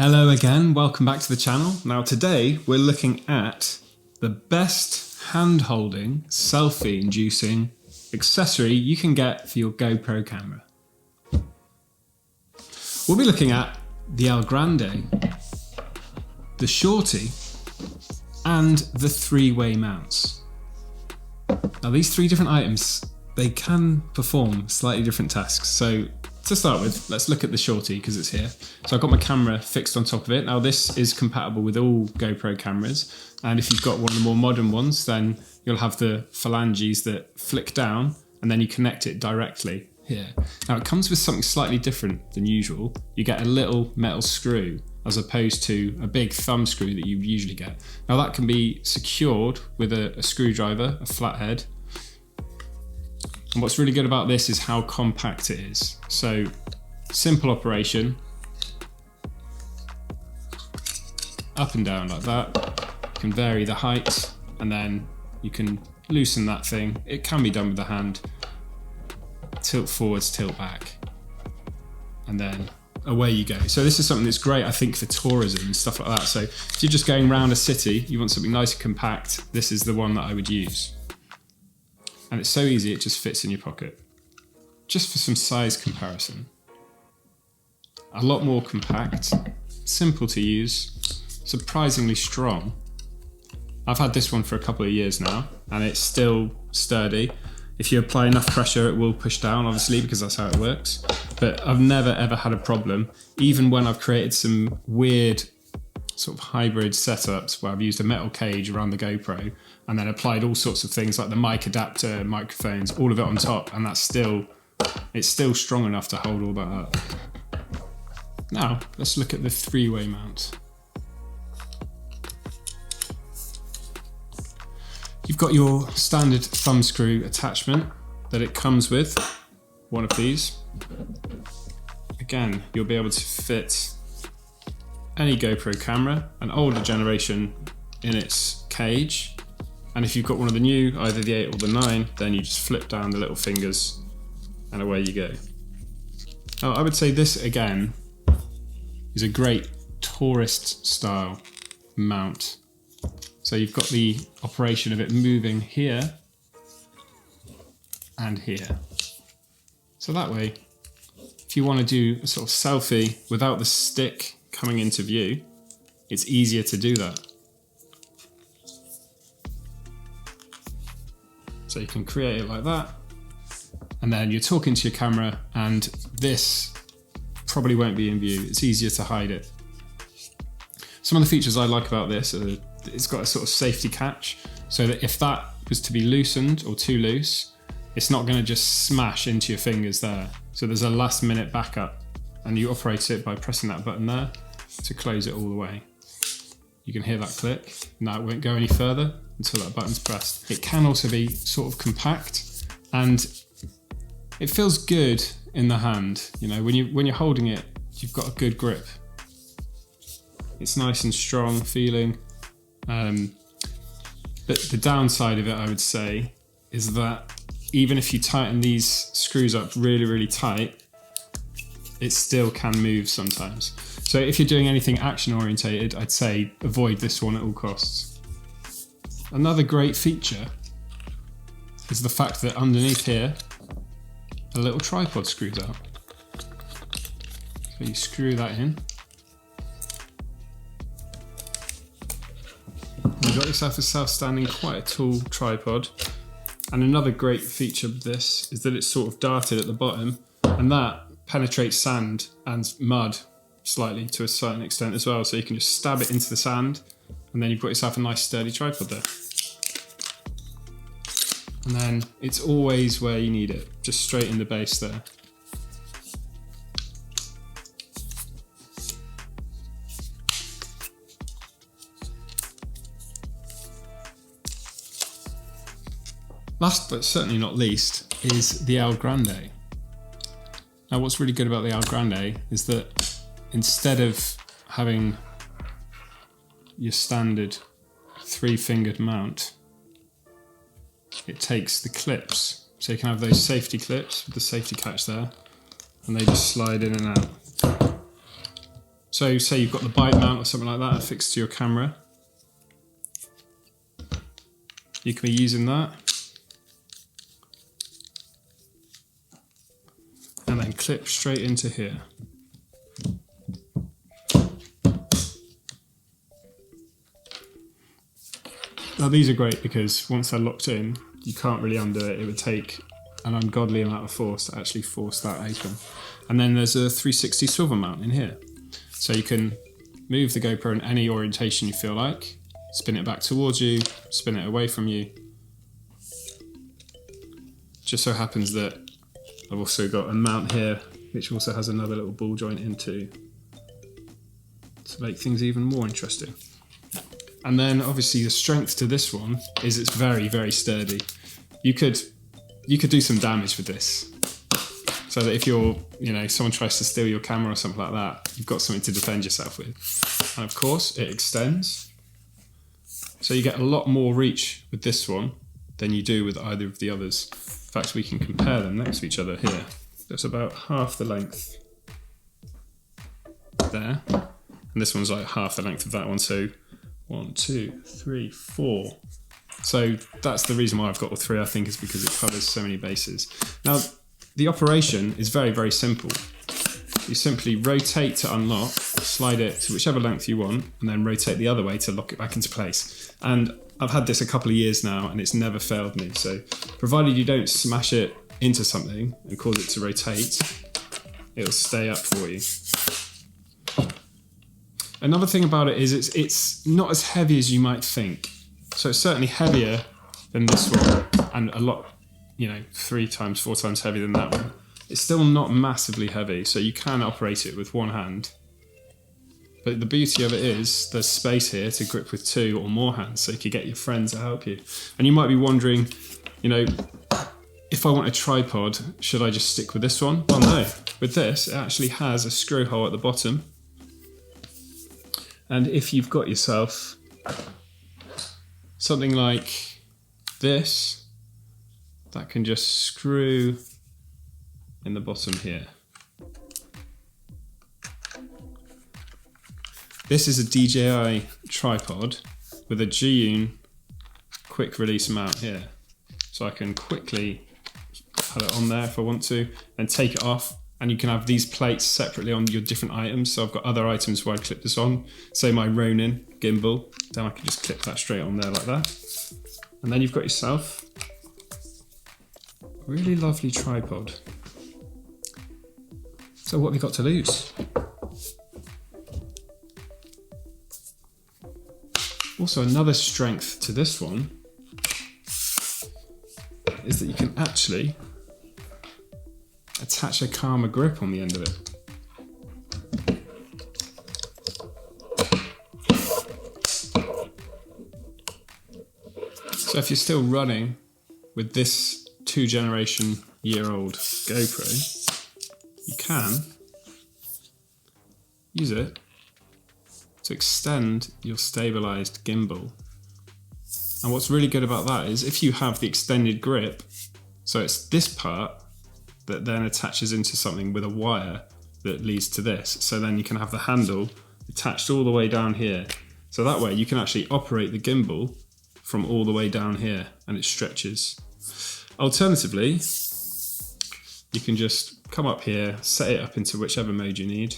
Hello again, welcome back to the channel. Now today we're looking at the best hand-holding, selfie-inducing accessory you can get for your GoPro camera. We'll be looking at the Grande, the Shorty, and the three-way mounts. Now these three different items, they can perform slightly different tasks. So to start with, let's look at the Shorty because it's here. So I've got my camera fixed on top of it. Now this is compatible with all GoPro cameras. And if you've got one of the more modern ones, then you'll have the phalanges that flick down and then you connect it directly here. Now it comes with something slightly different than usual. You get a little metal screw as opposed to a big thumb screw that you usually get. Now that can be secured with a screwdriver, a flathead. And what's really good about this is how compact it is. So, simple operation. Up and down like that. You can vary the height and then you can loosen that thing. It can be done with the hand. Tilt forwards, tilt back. And then away you go. So this is something that's great, I think, for tourism and stuff like that. So if you're just going around a city, you want something nice and compact, this is the one that I would use. And it's so easy, it just fits in your pocket. Just for some size comparison. A lot more compact, simple to use, surprisingly strong. I've had this one for a couple of years now, and it's still sturdy. If you apply enough pressure, it will push down, obviously, because that's how it works. But I've never ever had a problem, even when I've created some weird sort of hybrid setups where I've used a metal cage around the GoPro and then applied all sorts of things like the mic adapter, microphones, all of it on top, and it's still strong enough to hold all that up. Now, let's look at the three-way mount. You've got your standard thumb screw attachment that it comes with, one of these. Again, you'll be able to fit any GoPro camera, an older generation, in its cage. And if you've got one of the new, either the 8 or the 9, then you just flip down the little fingers and away you go. Now, I would say this, again, is a great tourist style mount. So you've got the operation of it moving here and here. So that way, if you want to do a sort of selfie without the stick coming into view, it's easier to do that. So you can create it like that, and then you're talking to your camera and this probably won't be in view. It's easier to hide it. Some of the features I like about this are it's got a sort of safety catch, so that if that was to be loosened or too loose, it's not going to just smash into your fingers there. So there's a last minute backup, and you operate it by pressing that button there to close it all the way. You can hear that click. Now it won't go any further until that button's pressed. It can also be sort of compact, and it feels good in the hand. You know, when you're holding it, you've got a good grip. It's nice and strong feeling. But the downside of it, I would say, is that even if you tighten these screws up really, really tight, it still can move sometimes. So if you're doing anything action orientated, I'd say avoid this one at all costs. Another great feature is the fact that underneath here, a little tripod screws out. So you screw that in. You've got yourself a self-standing, quite a tall tripod. And another great feature of this is that it's sort of darted at the bottom, and that penetrates sand and mud slightly to a certain extent as well. So you can just stab it into the sand, and then you've got yourself a nice sturdy tripod there. And then it's always where you need it, just straight in the base there. Last but certainly not least is the Grande. Now what's really good about the Grande is that instead of having your standard 3-fingered mount, it takes the clips. So you can have those safety clips with the safety catch there, and they just slide in and out. So say you've got the bike mount or something like that affixed to your camera. You can be using that. And then clip straight into here. Now these are great because once they're locked in, you can't really undo it. It would take an ungodly amount of force to actually force that open. And then there's a 360 swivel mount in here. So you can move the GoPro in any orientation you feel like, spin it back towards you, spin it away from you. Just so happens that I've also got a mount here, which also has another little ball joint into to make things even more interesting. And then obviously the strength to this one is it's very, very sturdy. You could do some damage with this. So that if someone tries to steal your camera or something like that, you've got something to defend yourself with. And of course it extends. So you get a lot more reach with this one than you do with either of the others. In fact, we can compare them next to each other here. That's about half the length there. And this one's like half the length of that one. So 1, 2, 3, 4. So that's the reason why I've got all three, I think, is because it covers so many bases. Now, the operation is very, very simple. You simply rotate to unlock, slide it to whichever length you want, and then rotate the other way to lock it back into place. And I've had this a couple of years now, and it's never failed me. So provided you don't smash it into something and cause it to rotate, it'll stay up for you. Another thing about it is it's not as heavy as you might think. So it's certainly heavier than this one, and a lot, 3 times, 4 times heavier than that one. It's still not massively heavy, so you can operate it with one hand. But the beauty of it is there's space here to grip with 2 or more hands, so you can get your friends to help you. And you might be wondering, if I want a tripod, should I just stick with this one? Well, no. With this, it actually has a screw hole at the bottom. And if you've got yourself something like this, that can just screw in the bottom here. This is a DJI tripod with a G-Un quick release mount here. So I can quickly put it on there if I want to, and take it off. And you can have these plates separately on your different items. So I've got other items where I clip this on, say my Ronin gimbal, then I can just clip that straight on there like that. And then you've got yourself a really lovely tripod. So what have you got to lose? Also, another strength to this one is that you can actually attach a Karma grip on the end of it. So if you're still running with this 2-generation-year-old GoPro, you can use it to extend your stabilized gimbal. And what's really good about that is if you have the extended grip, so it's this part that then attaches into something with a wire that leads to this. So then you can have the handle attached all the way down here. So that way you can actually operate the gimbal from all the way down here and it stretches. Alternatively, you can just come up here, set it up into whichever mode you need.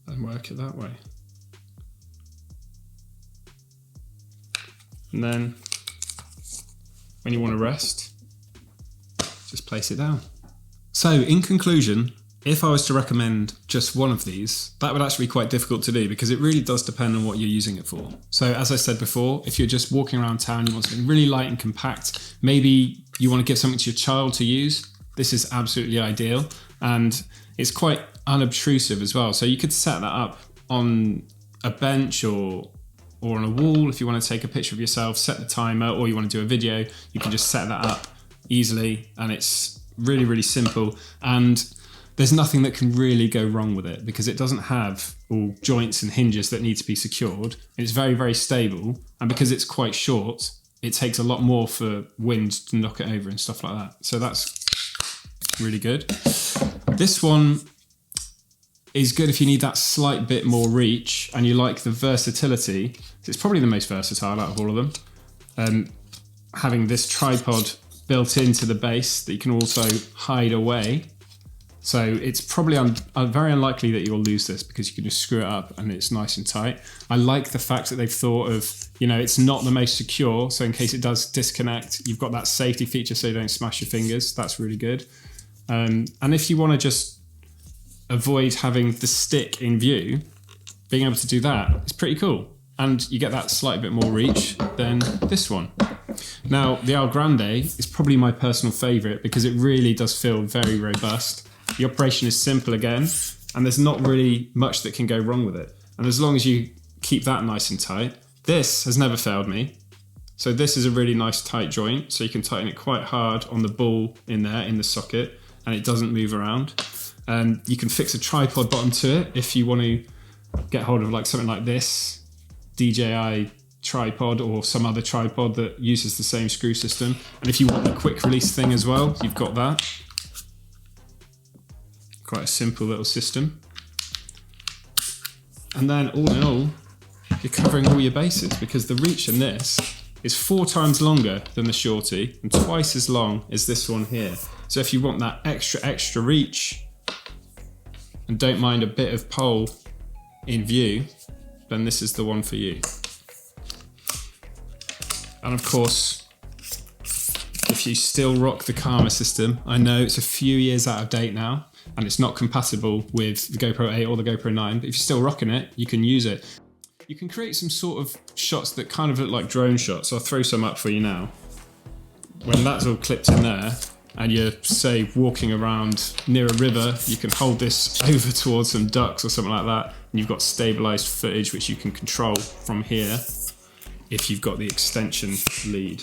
And work it that way. And then when you want to rest, just place it down. So in conclusion, if I was to recommend just one of these, that would actually be quite difficult to do because it really does depend on what you're using it for. So as I said before, if you're just walking around town, you want something really light and compact, maybe you want to give something to your child to use, this is absolutely ideal. And it's quite unobtrusive as well. So you could set that up on a bench or on a wall if you want to take a picture of yourself, set the timer, or you want to do a video, you can just set that up easily, and it's really, really simple. And there's nothing that can really go wrong with it because it doesn't have all joints and hinges that need to be secured. It's very, very stable, and because it's quite short, it takes a lot more for wind to knock it over and stuff like that. So that's really good. This one is good if you need that slight bit more reach and you like the versatility. It's probably the most versatile out of all of them. Having this tripod built into the base that you can also hide away. So it's probably very unlikely that you'll lose this because you can just screw it up and it's nice and tight. I like the fact that they've thought of, you know, it's not the most secure. So in case it does disconnect, you've got that safety feature so you don't smash your fingers. That's really good. And if you want to just avoid having the stick in view, being able to do that is pretty cool. And you get that slight bit more reach than this one. Now, the Grande is probably my personal favorite because it really does feel very robust. The operation is simple again, and there's not really much that can go wrong with it. And as long as you keep that nice and tight, this has never failed me. So this is a really nice tight joint, so you can tighten it quite hard on the ball in there, in the socket, and it doesn't move around. You can fix a tripod bottom to it if you want to get hold of like something like this DJI tripod or some other tripod that uses the same screw system. And if you want the quick release thing as well, you've got that. Quite a simple little system. And then all in all, you're covering all your bases because the reach in this is 4 times longer than the Shorty and twice as long as this one here. So if you want that extra reach and don't mind a bit of pole in view, then this is the one for you. And of course, if you still rock the Karma system, I know it's a few years out of date now, and it's not compatible with the GoPro 8 or the GoPro 9, but if you're still rocking it, you can use it. You can create some sort of shots that kind of look like drone shots. I'll throw some up for you now. When that's all clipped in there, and you're, say, walking around near a river, you can hold this over towards some ducks or something like that, and you've got stabilized footage which you can control from here if you've got the extension lead.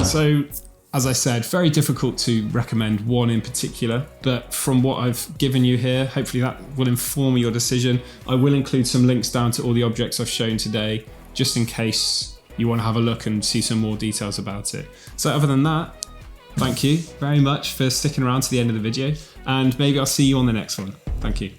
So, as I said, very difficult to recommend one in particular, but from what I've given you here, hopefully that will inform your decision. I will include some links down to all the objects I've shown today, just in case you want to have a look and see some more details about it. So other than that, thank you very much for sticking around to the end of the video, and maybe I'll see you on the next one. Thank you.